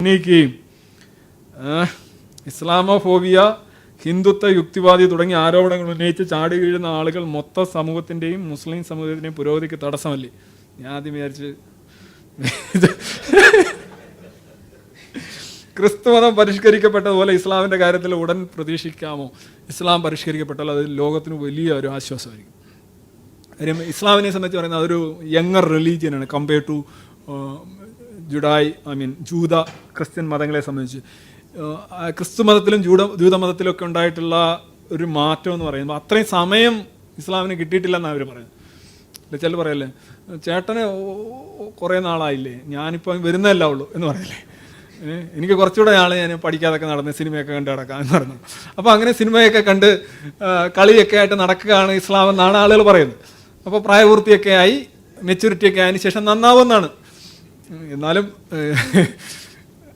ഉന്നയിക്കുകയും Islamophobia, Hindutva, യുക്തിവാദി തുടങ്ങിയ ആരോപണങ്ങൾ ഉന്നയിച്ച് ചാടി വീഴുന്ന ആളുകൾ മൊത്തം സമൂഹത്തിൻ്റെയും മുസ്ലിം സമൂഹത്തിൻ്റെയും പുരോഗതിക്ക് തടസ്സമല്ലേ? ഞാൻ ആദ്യം വിചാരിച്ച് ക്രിസ്തുമതം പരിഷ്കരിക്കപ്പെട്ടതുപോലെ ഇസ്ലാമിൻ്റെ കാര്യത്തിൽ ഉടൻ പ്രതീക്ഷിക്കാമോ? ഇസ്ലാം പരിഷ്കരിക്കപ്പെട്ടാൽ അത് ലോകത്തിന് വലിയ ഒരു ആശ്വാസമായിരിക്കും. കാര്യം ഇസ്ലാമിനെ സംബന്ധിച്ച് പറയുന്നത് അതൊരു യങ്ങർ റിലീജിയനാണ് കമ്പയർ ടു ജൂത ക്രിസ്ത്യൻ മതങ്ങളെ സംബന്ധിച്ച്. ക്രിസ്തു മതത്തിലും ജൂതമതത്തിലൊക്കെ ഉണ്ടായിട്ടുള്ള ഒരു മാറ്റം എന്ന് പറയുമ്പോൾ അത്രയും സമയം ഇസ്ലാമിന് കിട്ടിയിട്ടില്ലെന്നാണ് അവർ പറയുന്നത്. ചില പറയല്ലേ, ചേട്ടന് കുറേ നാളായില്ലേ, ഞാനിപ്പോൾ വരുന്നതല്ല ഉള്ളൂ എന്ന് പറയല്ലേ, എനിക്ക് കുറച്ചുകൂടെ ആൾ ഞാൻ പഠിക്കാതൊക്കെ നടന്ന് സിനിമയൊക്കെ കണ്ട് നടക്കാമെന്ന് പറഞ്ഞു. അപ്പോൾ അങ്ങനെ സിനിമയൊക്കെ കണ്ട് കളിയൊക്കെ ആയിട്ട് നടക്കുകയാണ് ഇസ്ലാം എന്നാണ് ആളുകൾ പറയുന്നത്. അപ്പോൾ പ്രായപൂർത്തിയൊക്കെ ആയി, മെച്യൂരിറ്റിയൊക്കെ ആയതിനു ശേഷം നന്നാവുമെന്നാണ്. എന്നാലും